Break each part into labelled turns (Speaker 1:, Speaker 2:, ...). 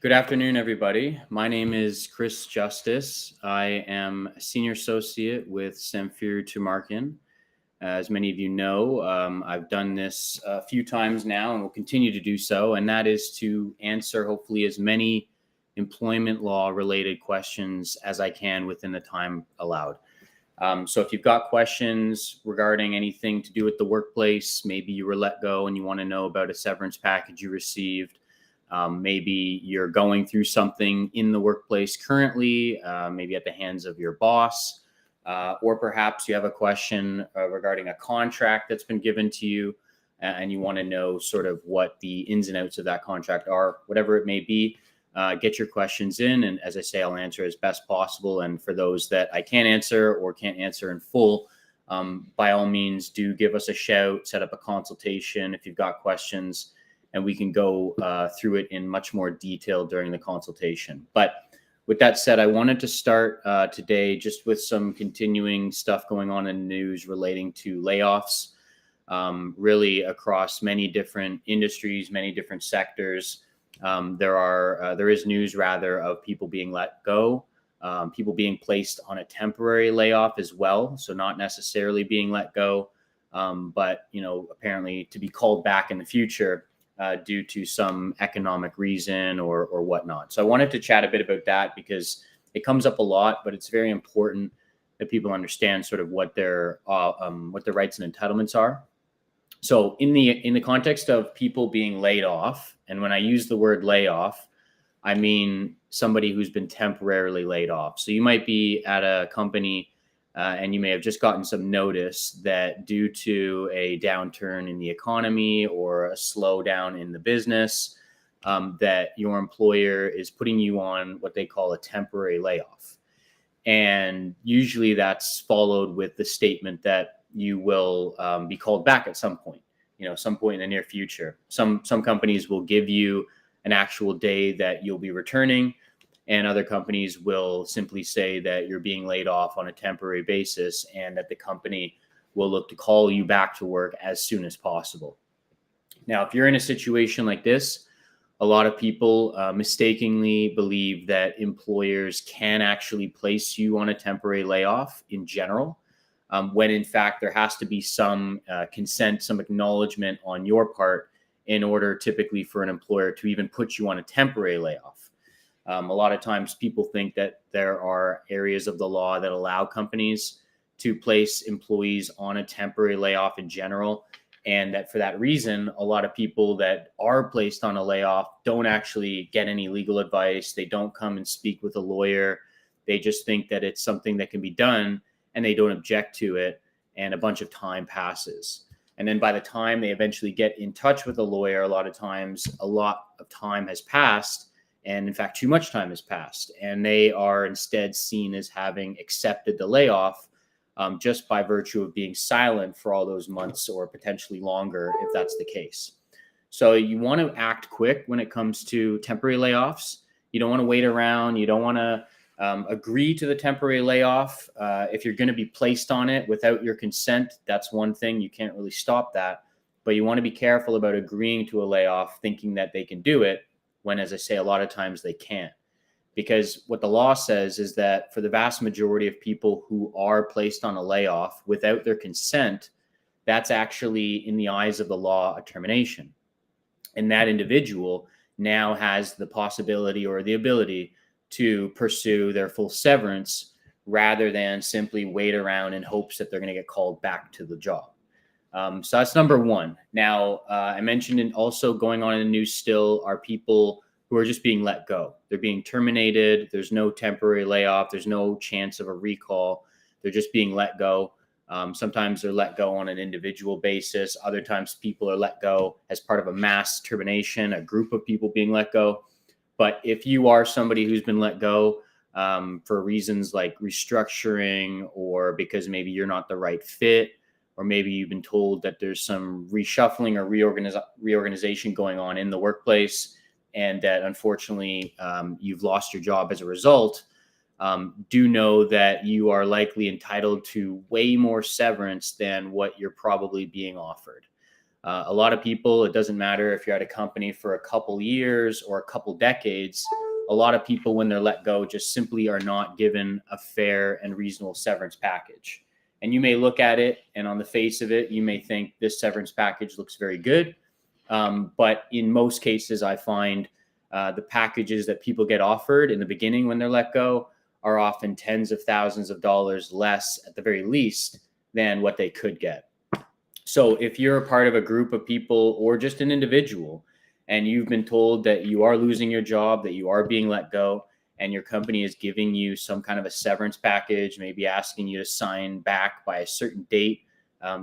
Speaker 1: Good afternoon, everybody. My name is Chris Justice. I am a senior associate with Samfiru Tumarkin. As many of you know, I've done this a few times now and will continue to do so, and that is to answer hopefully as many employment law related questions as I can within the time allowed. So if you've got questions regarding anything to do with the workplace, maybe you were let go and you want to know about a severance package you received. Maybe you're going through something in the workplace currently, maybe at the hands of your boss, or perhaps you have a question regarding a contract that's been given to you and you want to know sort of what the ins and outs of that contract are, whatever it may be. Get your questions in, and as I say, I'll answer as best possible. And for those that I can't answer or can't answer in full, by all means, do give us a shout, set up a consultation if you've got questions, and we can go through it in much more detail during the consultation. But with that said, I wanted to start today just with some continuing stuff going on in the news relating to layoffs, really across many different industries, many different sectors. There is news rather of people being let go, people being placed on a temporary layoff as well. So not necessarily being let go, but apparently to be called back in the future due to some economic reason or whatnot. So I wanted to chat a bit about that because it comes up a lot, but it's very important that people understand sort of what their rights and entitlements are. So in the context of people being laid off, and when I use the word layoff, I mean somebody who's been temporarily laid off. So you might be at a company and you may have just gotten some notice that due to a downturn in the economy or a slowdown in the business, that your employer is putting you on what they call a temporary layoff. And usually that's followed with the statement that you will be called back at some point, some point in the near future. Some companies will give you an actual day that you'll be returning, and other companies will simply say that you're being laid off on a temporary basis and that the company will look to call you back to work as soon as possible. Now, if you're in a situation like this, a lot of people mistakenly believe that employers can actually place you on a temporary layoff in general, when in fact there has to be some consent, some acknowledgement on your part in order typically for an employer to even put you on a temporary layoff. A lot of times people think that there are areas of the law that allow companies to place employees on a temporary layoff in general, and that for that reason, a lot of people that are placed on a layoff don't actually get any legal advice. They don't come and speak with a lawyer. They just think that it's something that can be done and they don't object to it, and a bunch of time passes. And then by the time they eventually get in touch with a lawyer, a lot of times a lot of time has passed, and in fact, too much time has passed, and they are instead seen as having accepted the layoff just by virtue of being silent for all those months or potentially longer if that's the case. So you want to act quick when it comes to temporary layoffs. You don't want to wait around. You don't want to agree to the temporary layoff. If you're going to be placed on it without your consent, that's one thing. You can't really stop that. But you want to be careful about agreeing to a layoff thinking that they can do it when, as I say, a lot of times they can't. Because what the law says is that for the vast majority of people who are placed on a layoff without their consent, that's actually, in the eyes of the law, a termination. And that individual now has the possibility or the ability to pursue their full severance rather than simply wait around in hopes that they're going to get called back to the job. So that's number one. Now, I mentioned also going on in the news still are people who are just being let go. They're being terminated. There's no temporary layoff. There's no chance of a recall. They're just being let go. Sometimes they're let go on an individual basis. Other times people are let go as part of a mass termination, a group of people being let go. But if you are somebody who's been let go for reasons like restructuring, or because maybe you're not the right fit, or maybe you've been told that there's some reshuffling or reorganization going on in the workplace, and that unfortunately you've lost your job as a result, do know that you are likely entitled to way more severance than what you're probably being offered. A lot of people, it doesn't matter if you're at a company for a couple years or a couple decades, a lot of people, when they're let go, just simply are not given a fair and reasonable severance package. And you may look at it, and on the face of it, you may think this severance package looks very good. But in most cases, I find the packages that people get offered in the beginning when they're let go are often tens of thousands of dollars less, at the very least, than what they could get. So if you're a part of a group of people or just an individual, and you've been told that you are losing your job, that you are being let go, and your company is giving you some kind of a severance package, maybe asking you to sign back by a certain date,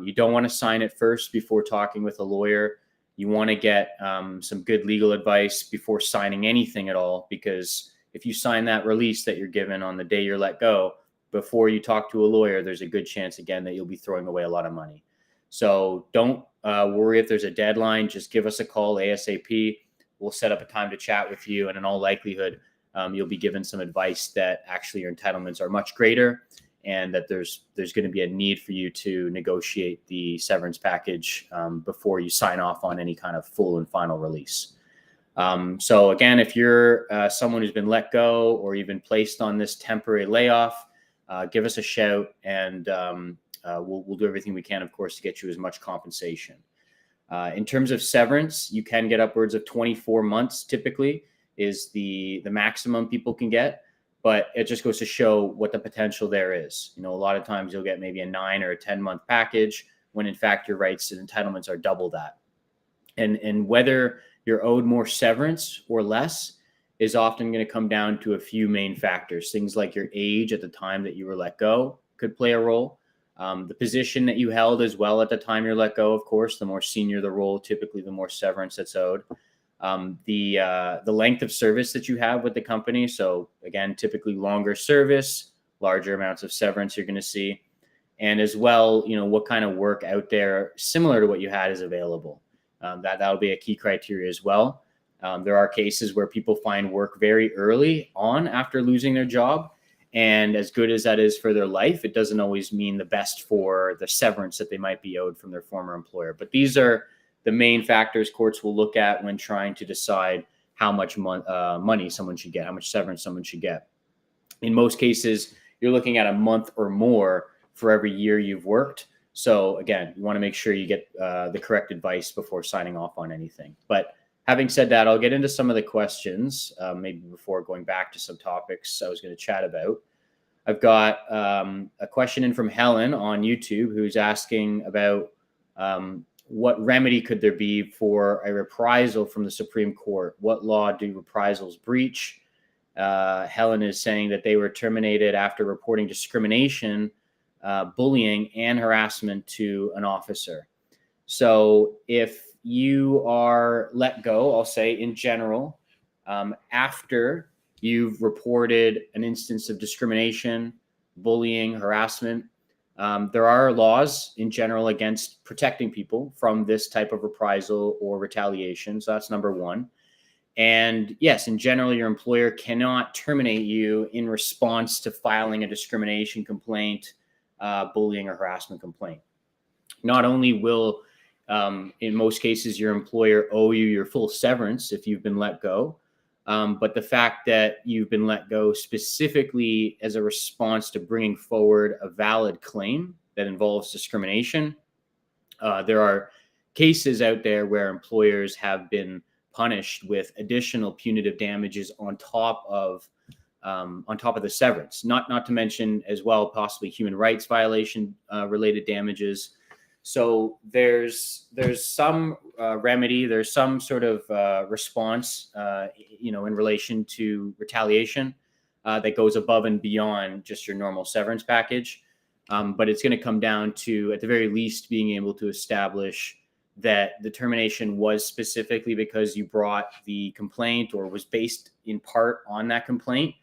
Speaker 1: you don't want to sign it first before talking with a lawyer. You want to get some good legal advice before signing anything at all, because if you sign that release that you're given on the day you're let go, before you talk to a lawyer, there's a good chance, again, that you'll be throwing away a lot of money. So don't worry if there's a deadline. Just give us a call ASAP. We'll set up a time to chat with you, and in all likelihood, you'll be given some advice that actually your entitlements are much greater, and that there's going to be a need for you to negotiate the severance package before you sign off on any kind of full and final release. So again, if you're someone who's been let go or you've been placed on this temporary layoff, give us a shout, and we'll do everything we can, of course, to get you as much compensation. In terms of severance, you can get upwards of 24 months typically is the maximum people can get, but it just goes to show what the potential there is. A lot of times you'll get maybe a 9 or a 10-month package when in fact your rights and entitlements are double that. And whether you're owed more severance or less is often going to come down to a few main factors. Things like your age at the time that you were let go could play a role. The position that you held as well at the time you're let go, of course, the more senior the role, typically the more severance that's owed. The length of service that you have with the company. So again, typically longer service, larger amounts of severance you're going to see. And as well, what kind of work out there similar to what you had is available. That'll be a key criteria as well. There are cases where people find work very early on after losing their job. And as good as that is for their life, it doesn't always mean the best for the severance that they might be owed from their former employer. But these are the main factors courts will look at when trying to decide how much money someone should get, how much severance someone should get. In most cases, you're looking at a month or more for every year you've worked. So again, you want to make sure you get the correct advice before signing off on anything. But having said that, I'll get into some of the questions, maybe before going back to some topics I was going to chat about. I've got a question in from Helen on YouTube who's asking about what remedy could there be for a reprisal from the Supreme Court? What law do reprisals breach? Helen is saying that they were terminated after reporting discrimination, bullying, and harassment to an officer. So if you are let go, I'll say in general, after you've reported an instance of discrimination, bullying, harassment, there are laws in general against protecting people from this type of reprisal or retaliation. So that's number one. And yes, in general, your employer cannot terminate you in response to filing a discrimination complaint, bullying or harassment complaint. Not only will, in most cases, your employer owe you your full severance if you've been let go, but the fact that you've been let go specifically as a response to bringing forward a valid claim that involves discrimination. There are cases out there where employers have been punished with additional punitive damages on top of the severance, not to mention as well possibly human rights violation related damages. So there's some remedy, there's some sort of response, in relation to retaliation that goes above and beyond just your normal severance package. But it's going to come down to, at the very least, being able to establish that the termination was specifically because you brought the complaint or was based in part on that complaint.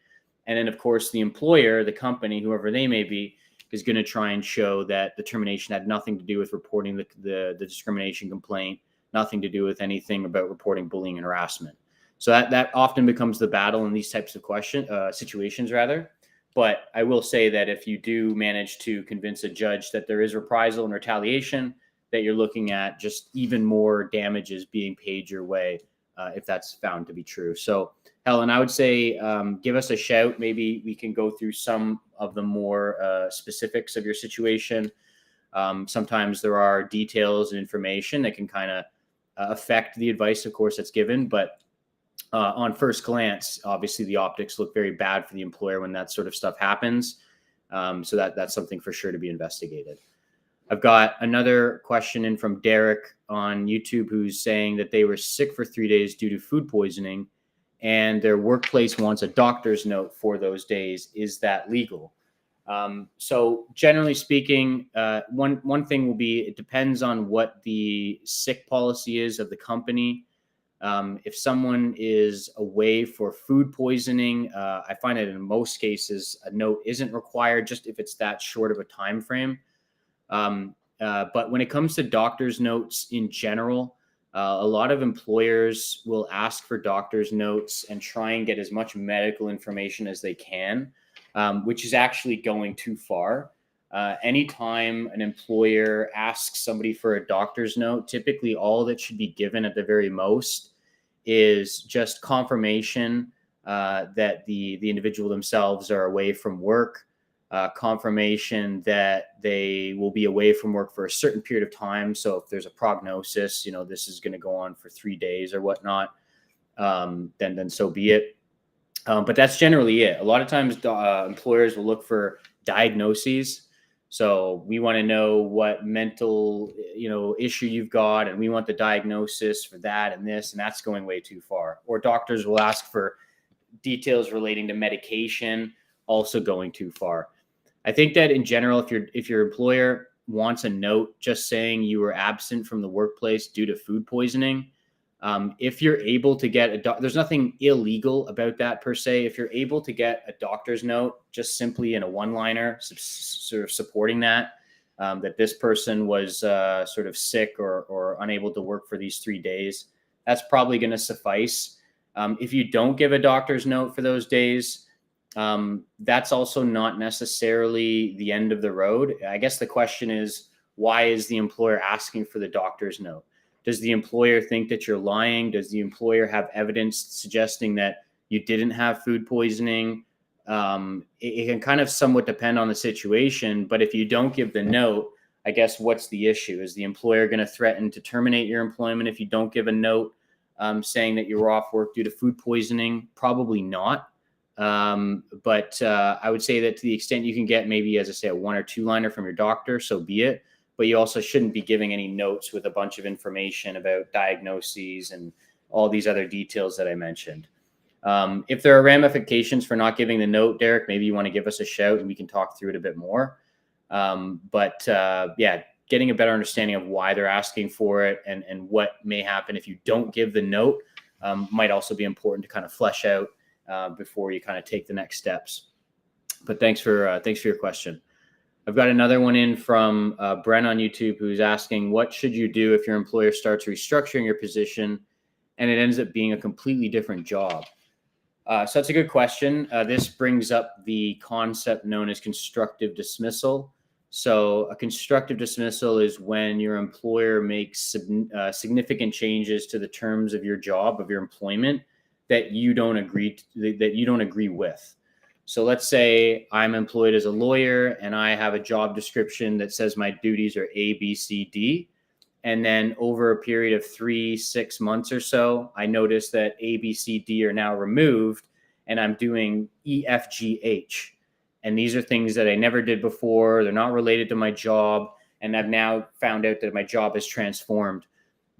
Speaker 1: And then, of course, the employer, the company, whoever they may be, is going to try and show that the termination had nothing to do with reporting the discrimination complaint, nothing to do with anything about reporting bullying and harassment. So that often becomes the battle in these types of situations, rather. But I will say that if you do manage to convince a judge that there is reprisal and retaliation, that you're looking at just even more damages being paid your way if that's found to be true. So, Helen, I would say give us a shout. Maybe we can go through some of the more specifics of your situation. Sometimes there are details and information that can kind of affect the advice, of course, that's given. But on first glance, obviously the optics look very bad for the employer when that sort of stuff happens. So that's something for sure to be investigated. I've got another question in from Derek on YouTube, who's saying that they were sick for 3 days due to food poisoning and their workplace wants a doctor's note for those days. Is that legal? So generally speaking, one thing will be, it depends on what the sick policy is of the company. If someone is away for food poisoning, I find that in most cases, a note isn't required, just if it's that short of a time frame. But when it comes to doctor's notes in general, a lot of employers will ask for doctor's notes and try and get as much medical information as they can, which is actually going too far. Anytime an employer asks somebody for a doctor's note, typically all that should be given at the very most is just confirmation that the individual themselves are away from work, confirmation that they will be away from work for a certain period of time. So if there's a prognosis, this is going to go on for 3 days or whatnot, then so be it. But that's generally it. A lot of times employers will look for diagnoses. So we want to know what mental, issue you've got, and we want the diagnosis for that and this, and that's going way too far. Or doctors will ask for details relating to medication, also going too far. I think that in general, if your employer wants a note just saying you were absent from the workplace due to food poisoning, if you're able to get there's nothing illegal about that per se. If you're able to get a doctor's note just simply in a one-liner, sort of supporting that this person was sort of sick or unable to work for these 3 days, that's probably going to suffice. If you don't give a doctor's note for those days, that's also not necessarily the end of the road. I guess the question is, why is the employer asking for the doctor's note? Does the employer think that you're lying? Does the employer have evidence suggesting that you didn't have food poisoning? It can kind of somewhat depend on the situation, but if you don't give the note, I guess what's the issue? Is the employer going to threaten to terminate your employment if you don't give a note saying that you were off work due to food poisoning? Probably not. But I would say that to the extent you can get maybe, as I say, a 1 or 2 liner from your doctor, so be it. But you also shouldn't be giving any notes with a bunch of information about diagnoses and all these other details that I mentioned. If there are ramifications for not giving the note, Derek, maybe you want to give us a shout and we can talk through it a bit more. But getting a better understanding of why they're asking for it and what may happen if you don't give the note might also be important to kind of flesh out before you kind of take the next steps. But thanks for your question. I've got another one in from Bren on YouTube, who's asking, what should you do if your employer starts restructuring your position and it ends up being a completely different job? So that's a good question. This brings up the concept known as constructive dismissal. So a constructive dismissal is when your employer makes significant changes to the terms of your job, of your employment, that you don't agree with. So let's say I'm employed as a lawyer and I have a job description that says my duties are A, B, C, D. And then over a period of 3-6 months or so, I notice that A, B, C, D are now removed and I'm doing E, F, G, H. And these are things that I never did before. They're not related to my job. And I've now found out that my job is transformed.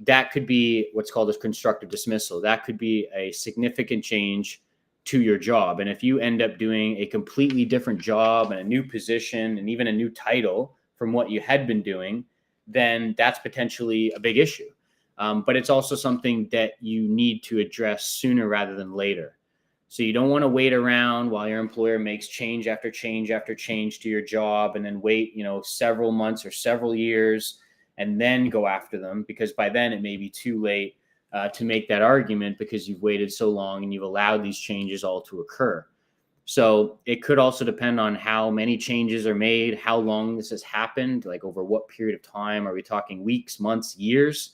Speaker 1: That could be what's called a constructive dismissal. That could be a significant change to your job. And if you end up doing a completely different job and a new position and even a new title from what you had been doing, then that's potentially a big issue. But it's also something that you need to address sooner rather than later. So you don't want to wait around while your employer makes change after change after change to your job and then wait, several months or several years and then go after them, because by then it may be too late to make that argument because you've waited so long and you've allowed these changes all to occur. So it could also depend on how many changes are made, how long this has happened, like over what period of time. Are we talking weeks, months, years?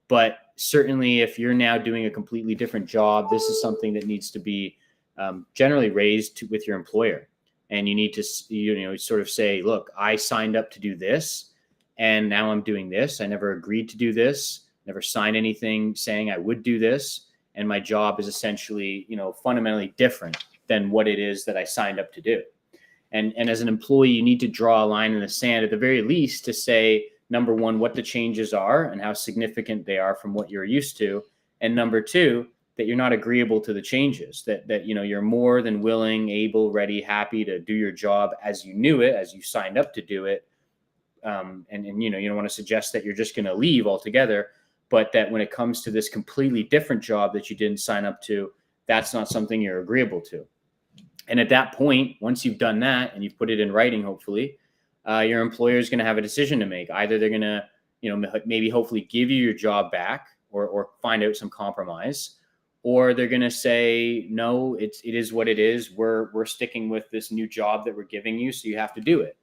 Speaker 1: But certainly, if you're now doing a completely different job, this is something that needs to be generally raised with your employer. And you need to, sort of say, look, I signed up to do this, and now I'm doing this. I never agreed to do this, never signed anything saying I would do this. And my job is essentially, fundamentally different than what it is that I signed up to do. And as an employee, you need to draw a line in the sand at the very least to say, number one, what the changes are and how significant they are from what you're used to. And number two, that you're not agreeable to the changes, that you're more than willing, able, ready, happy to do your job as you knew it, as you signed up to do it. And you don't want to suggest that you're just going to leave altogether, but that when it comes to this completely different job that you didn't sign up to, that's not something you're agreeable to. And at that point, once you've done that and you've put it in writing, hopefully, your employer is going to have a decision to make. Either they're going to, maybe hopefully give you your job back or find out some compromise, or they're going to say, no, it is what it is. We're sticking with this new job that we're giving you, so you have to do it.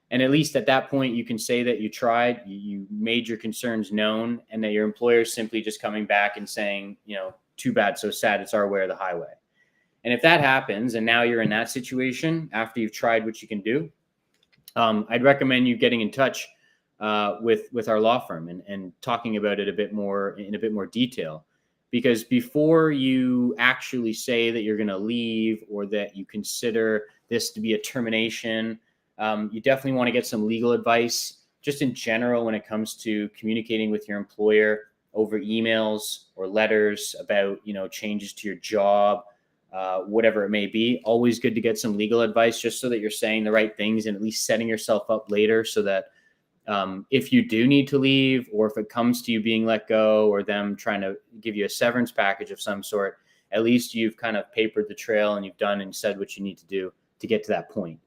Speaker 1: And at least at that point, you can say that you tried, you made your concerns known, and that your employer is simply just coming back and saying, too bad, so sad, it's our way or the highway. And if that happens, and now you're in that situation after you've tried what you can do, I'd recommend you getting in touch with our law firm and talking about it in a bit more detail. Because before you actually say that you're going to leave or that you consider this to be a termination, you definitely want to get some legal advice, just in general, when it comes to communicating with your employer over emails or letters about, changes to your job. Whatever it may be, always good to get some legal advice just so that you're saying the right things and at least setting yourself up later so that if you do need to leave, or if it comes to you being let go or them trying to give you a severance package of some sort, at least you've kind of papered the trail and you've done and said what you need to do to get to that point.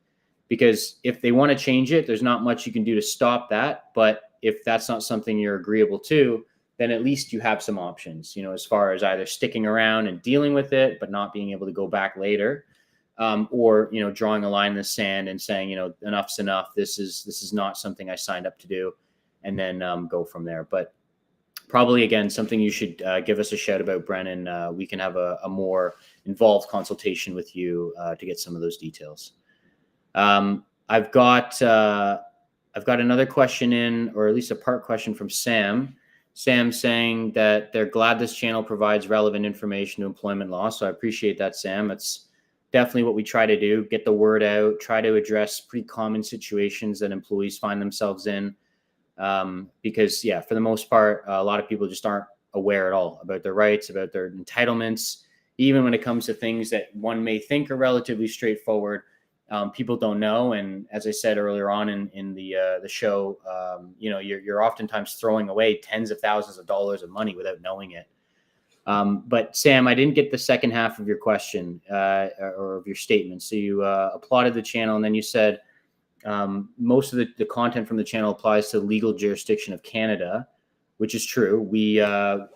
Speaker 1: Because if they want to change it, there's not much you can do to stop that. But if that's not something you're agreeable to, then at least you have some options, as far as either sticking around and dealing with it, but not being able to go back later, or, drawing a line in the sand and saying, enough's enough. This is not something I signed up to do, and then go from there. But probably, again, something you should give us a shout about, Brennan. We can have a more involved consultation with you to get some of those details. I've got another question in, or at least a part question from Sam. Sam saying that they're glad this channel provides relevant information to employment law. So I appreciate that, Sam. It's definitely what we try to do, get the word out, try to address pretty common situations that employees find themselves in. Because, for the most part, a lot of people just aren't aware at all about their rights, about their entitlements. Even when it comes to things that one may think are relatively straightforward, people don't know. And as I said earlier on in the show, you're oftentimes throwing away tens of thousands of dollars of money without knowing it. But Sam, I didn't get the second half of your question or of your statement. So you applauded the channel, and then you said most of the content from the channel applies to the legal jurisdiction of Canada, which is true.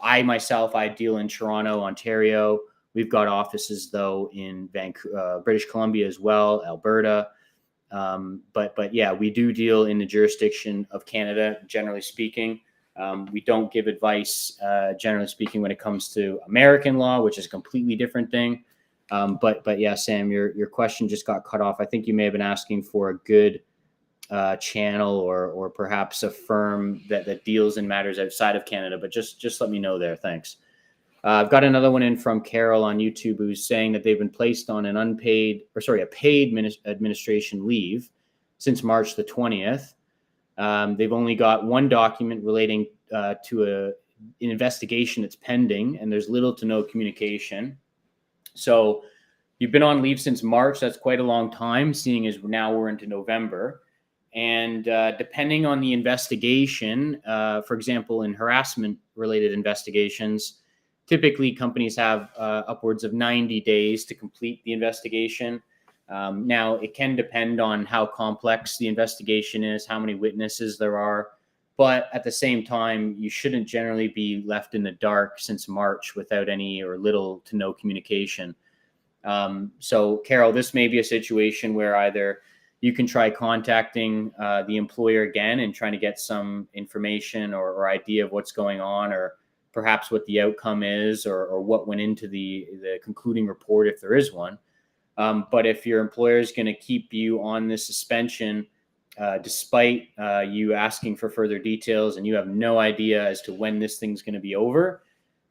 Speaker 1: I deal in Toronto, Ontario. We've got offices, though, in Vancouver, British Columbia as well, Alberta. But we do deal in the jurisdiction of Canada, generally speaking. We don't give advice, generally speaking, when it comes to American law, which is a completely different thing. But yeah, Sam, your question just got cut off. I think you may have been asking for a good channel or perhaps a firm that deals in matters outside of Canada. But just let me know there. Thanks. I've got another one in from Carol on YouTube who's saying that they've been placed on a paid administration leave since March the 20th. They've only got one document relating to an investigation that's pending, and there's little to no communication. So you've been on leave since March. That's quite a long time, seeing as now we're into November. And depending on the investigation, for example, in harassment-related investigations, typically companies have upwards of 90 days to complete the investigation. Now, it can depend on how complex the investigation is, how many witnesses there are. But at the same time, you shouldn't generally be left in the dark since March without any or little to no communication. So Carol, this may be a situation where either you can try contacting the employer again and trying to get some information or idea of what's going on, or perhaps what the outcome is, or what went into the concluding report, if there is one. But if your employer is going to keep you on this suspension, despite you asking for further details, and you have no idea as to when this thing's going to be over,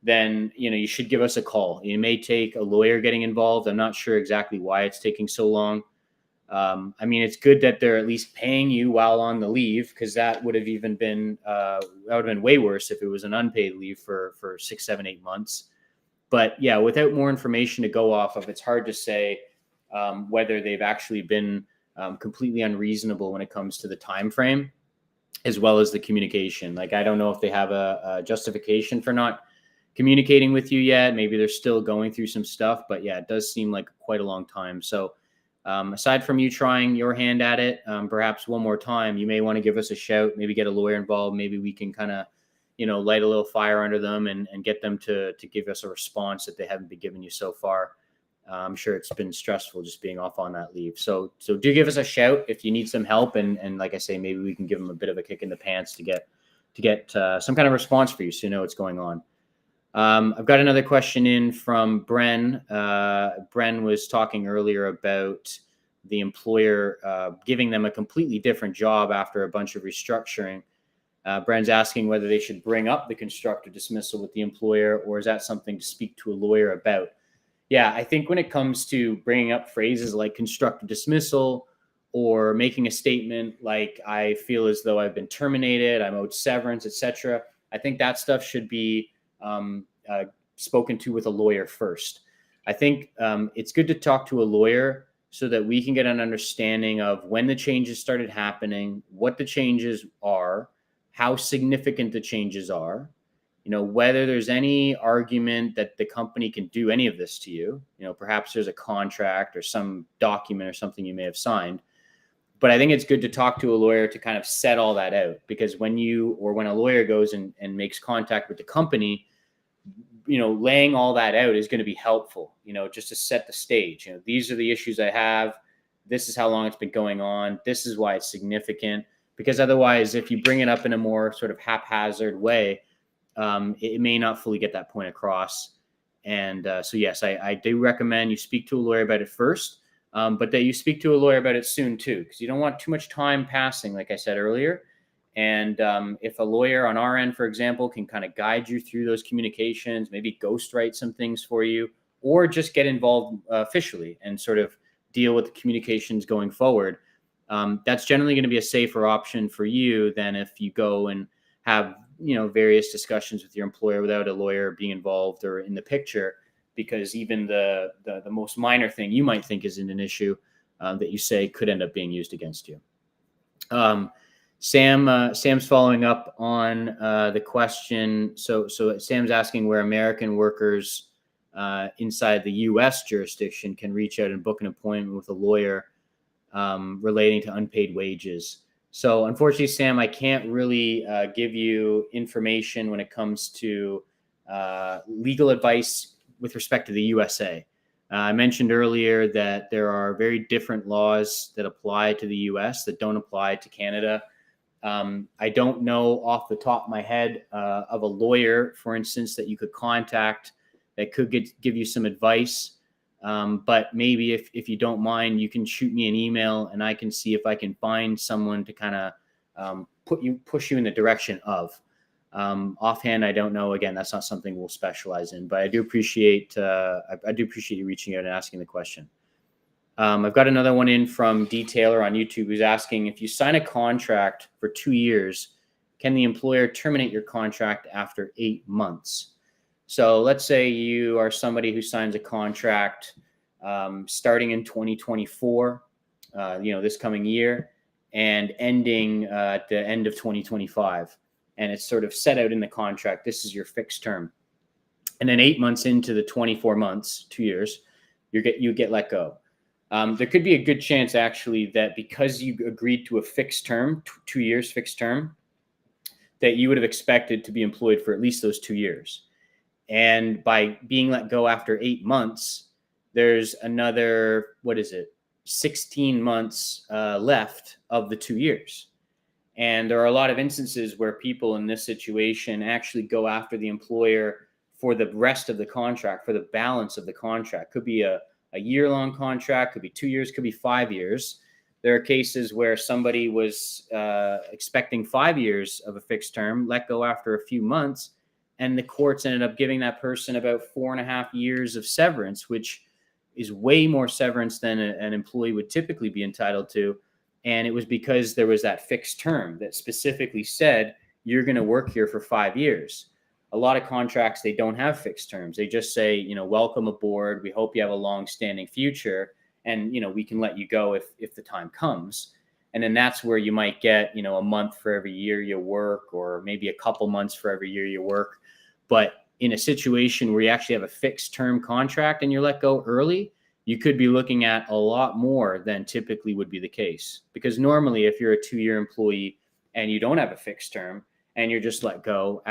Speaker 1: then you should give us a call. It may take a lawyer getting involved. I'm not sure exactly why it's taking so long. I mean, it's good that they're at least paying you while on the leave, because that would have even been way worse if it was an unpaid leave for 6, 7, 8 months. But yeah, without more information to go off of, it's hard to say whether they've actually been completely unreasonable when it comes to the time frame, as well as the communication. Like, I don't know if they have a justification for not communicating with you yet. Maybe they're still going through some stuff, but yeah, it does seem like quite a long time. So aside from you trying your hand at it, perhaps one more time, you may want to give us a shout, maybe get a lawyer involved. Maybe we can kind of, light a little fire under them and get them to give us a response that they haven't been giving you so far. I'm sure it's been stressful just being off on that leave. So do give us a shout if you need some help. And like I say, maybe we can give them a bit of a kick in the pants to get some kind of response for you, so you know what's going on. I've got another question in from Bren. Bren was talking earlier about the employer giving them a completely different job after a bunch of restructuring. Bren's asking whether they should bring up the constructive dismissal with the employer, or is that something to speak to a lawyer about? Yeah, I think when it comes to bringing up phrases like constructive dismissal, or making a statement like, I feel as though I've been terminated, I'm owed severance, etc., I think that stuff should be spoken to with a lawyer first. I think it's good to talk to a lawyer so that we can get an understanding of when the changes started happening, what the changes are, how significant the changes are, whether there's any argument that the company can do any of this to you. Perhaps there's a contract or some document or something you may have signed. But I think it's good to talk to a lawyer to kind of set all that out, because when a lawyer goes and makes contact with the company, laying all that out is going to be helpful, just to set the stage. These are the issues I have. This is how long it's been going on. This is why it's significant. Because otherwise, if you bring it up in a more sort of haphazard way, it may not fully get that point across. And so, yes, I do recommend you speak to a lawyer about it first, but that you speak to a lawyer about it soon too, because you don't want too much time passing, like I said earlier. And if a lawyer on our end, for example, can kind of guide you through those communications, maybe ghostwrite some things for you, or just get involved officially and sort of deal with the communications going forward, that's generally going to be a safer option for you than if you go and have various discussions with your employer without a lawyer being involved or in the picture, because even the most minor thing you might think isn't an issue that you say could end up being used against you. Sam's following up on the question. So Sam's asking where American workers inside the U.S. jurisdiction can reach out and book an appointment with a lawyer relating to unpaid wages. So unfortunately, Sam, I can't really give you information when it comes to legal advice with respect to the USA. I mentioned earlier that there are very different laws that apply to the US that don't apply to Canada. I don't know off the top of my head of a lawyer, for instance, that you could contact that could give you some advice. But maybe if you don't mind, you can shoot me an email and I can see if I can find someone to kind of push you in the direction of. Offhand, I don't know. Again, that's not something we'll specialize in, but I do appreciate you reaching out and asking the question. I've got another one in from D Taylor on YouTube, who's asking, if you sign a contract for 2 years, can the employer terminate your contract after 8 months? So let's say you are somebody who signs a contract starting in 2024, this coming year, and ending at the end of 2025. And it's sort of set out in the contract, this is your fixed term. And then 8 months into the 24 months, 2 years, you get let go. There could be a good chance, actually, that because you agreed to a fixed term, 2 years fixed term, that you would have expected to be employed for at least those 2 years. And by being let go after 8 months, there's another, 16 months left of the 2 years. And there are a lot of instances where people in this situation actually go after the employer for the rest of the contract, for the balance of the contract. Could be a year-long contract, could be 2 years, could be 5 years. There are cases where somebody was expecting 5 years of a fixed term, let go after a few months, and the courts ended up giving that person about 4.5 years of severance, which is way more severance than an employee would typically be entitled to. And it was because there was that fixed term that specifically said, you're going to work here for 5 years. A lot of contracts, they don't have fixed terms. They just say, welcome aboard. We hope you have a long-standing future. And, we can let you go if the time comes. And then that's where you might get, a month for every year you work, or maybe a couple months for every year you work. But in a situation where you actually have a fixed term contract and you're let go early, you could be looking at a lot more than typically would be the case. Because normally, if you're a 2-year employee and you don't have a fixed term and you're just let go,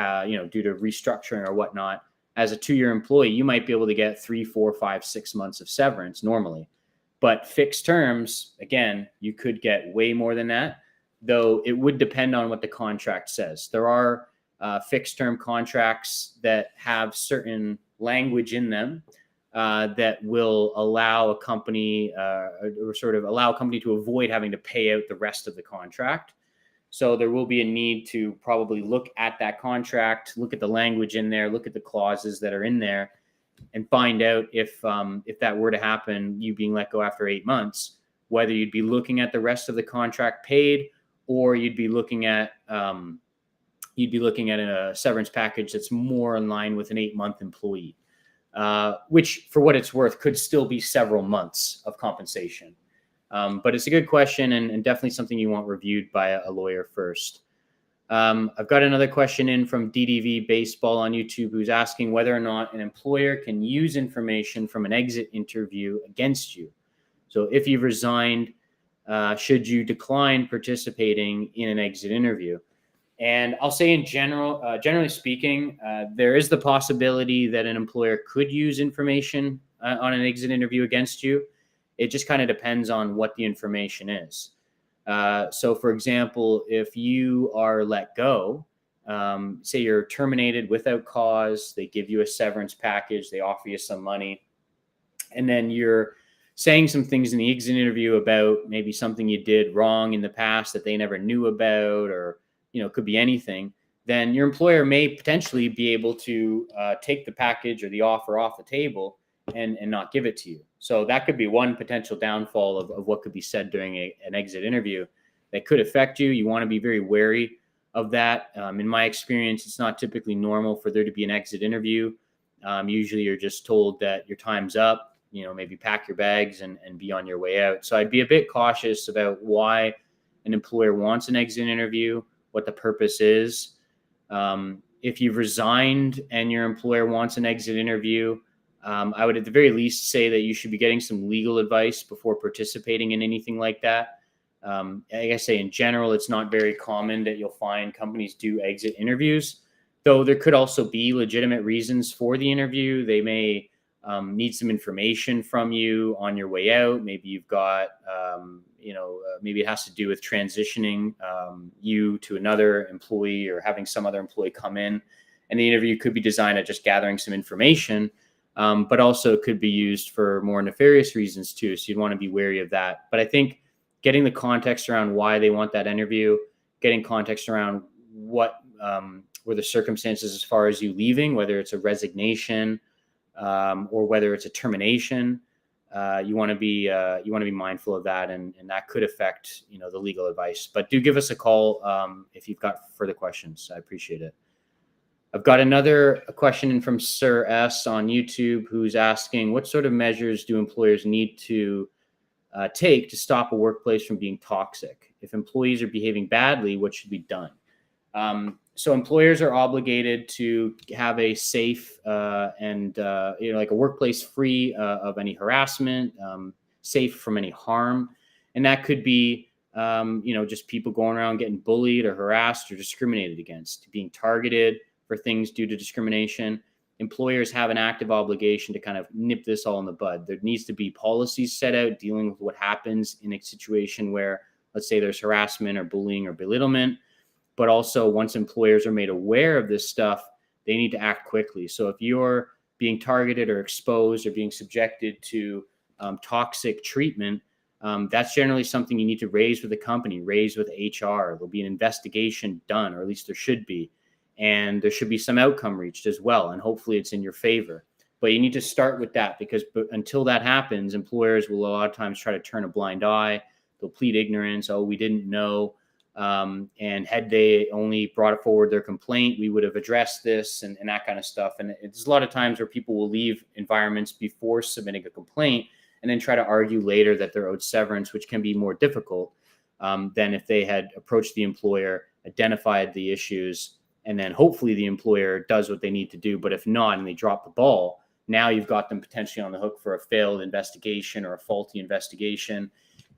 Speaker 1: due to restructuring or whatnot, as a 2-year employee, you might be able to get 3, 4, 5, 6 months of severance normally. But fixed terms, again, you could get way more than that, though it would depend on what the contract says. There are fixed term contracts that have certain language in them that will allow a company to avoid having to pay out the rest of the contract. So there will be a need to probably look at that contract, look at the language in there, look at the clauses that are in there, and find out if that were to happen, you being let go after 8 months, whether you'd be looking at the rest of the contract paid, or you'd be looking at a severance package that's more in line with an 8-month employee. Which, for what it's worth, could still be several months of compensation. But it's a good question, and definitely something you want reviewed by a lawyer first. I've got another question in from DDV Baseball on YouTube, who's asking whether or not an employer can use information from an exit interview against you. So if you've resigned, should you decline participating in an exit interview? And I'll say generally speaking, there is the possibility that an employer could use information on an exit interview against you. It just kind of depends on what the information is. So, for example, if you are let go, say you're terminated without cause, they give you a severance package, they offer you some money, and then you're saying some things in the exit interview about maybe something you did wrong in the past that they never knew about, or it could be anything, then your employer may potentially be able to take the package or the offer off the table and not give it to you. So that could be one potential downfall of what could be said during an exit interview that could affect you. You want to be very wary of that. In my experience, it's not typically normal for there to be an exit interview. Usually you're just told that your time's up, maybe pack your bags and be on your way out. So I'd be a bit cautious about why an employer wants an exit interview, what the purpose is. If you've resigned and your employer wants an exit interview, I would at the very least say that you should be getting some legal advice before participating in anything like that. Like I say, in general, it's not very common that you'll find companies do exit interviews, though there could also be legitimate reasons for the interview. They may need some information from you on your way out. Maybe you've got, maybe it has to do with transitioning you to another employee or having some other employee come in. And the interview could be designed at just gathering some information, but also could be used for more nefarious reasons too. So you'd want to be wary of that. But I think getting the context around why they want that interview, getting context around what were the circumstances as far as you leaving, whether it's a resignation or whether it's a termination, you want to be mindful of that, and that could affect the legal advice. But do give us a call if you've got further questions. I appreciate it. I've got another question in from Sir S on YouTube, who's asking, what sort of measures do employers need to take to stop a workplace from being toxic? If employees are behaving badly, what should be done? So employers are obligated to have a safe and like a workplace free of any harassment, safe from any harm. And that could be, just people going around getting bullied or harassed or discriminated against, being targeted for things due to discrimination. employers have an active obligation to kind of nip this all in the bud. There needs to be policies set out dealing with what happens in a situation where, let's say, there's harassment or bullying or belittlement. But also, once employers are made aware of this stuff, they need to act quickly. So if you're being targeted or exposed or being subjected to toxic treatment, that's generally something you need to raise with the company, raise with HR. There'll be an investigation done, or at least there should be. And there should be some outcome reached as well. And hopefully it's in your favor. But you need to start with that, because until that happens, employers will a lot of times try to turn a blind eye. They'll plead ignorance. Oh, we didn't know. And had they only brought forward their complaint, we would have addressed this and that kind of stuff. And it's a lot of times where people will leave environments before submitting a complaint and then try to argue later that they're owed severance, which can be more difficult than if they had approached the employer, identified the issues, and then hopefully the employer does what they need to do. But if not, and they drop the ball, now you've got them potentially on the hook for a failed investigation or a faulty investigation.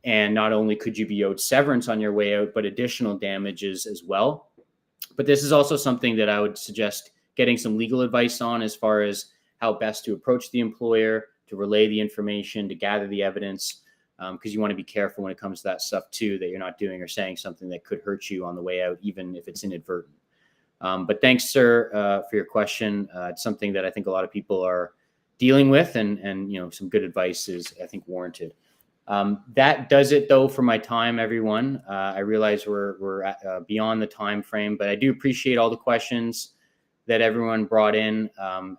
Speaker 1: And not only could you be owed severance on your way out, but additional damages as well. But this is also something that I would suggest getting some legal advice on, as far as how best to approach the employer, to relay the information, to gather the evidence, because you want to be careful when it comes to that stuff too, that you're not doing or saying something that could hurt you on the way out, even if it's inadvertent. But thanks, sir, for your question. It's something that I think a lot of people are dealing with, and some good advice is, I think, warranted. That does it, though, for my time, everyone. I realize we're beyond the time frame, but I do appreciate all the questions that everyone brought in.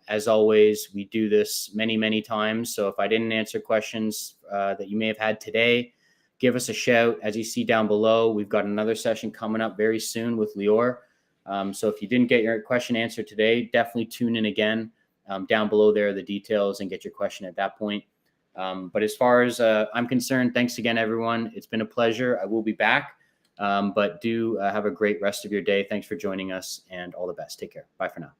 Speaker 1: As always, we do this many, many times. So if I didn't answer questions that you may have had today, give us a shout. As you see down below, we've got another session coming up very soon with Lior. So if you didn't get your question answered today, definitely tune in again. Down below there are the details, and get your question at that point. But as far as I'm concerned, thanks again, everyone. It's been a pleasure. I will be back. But do have a great rest of your day. Thanks for joining us, and all the best. Take care. Bye for now.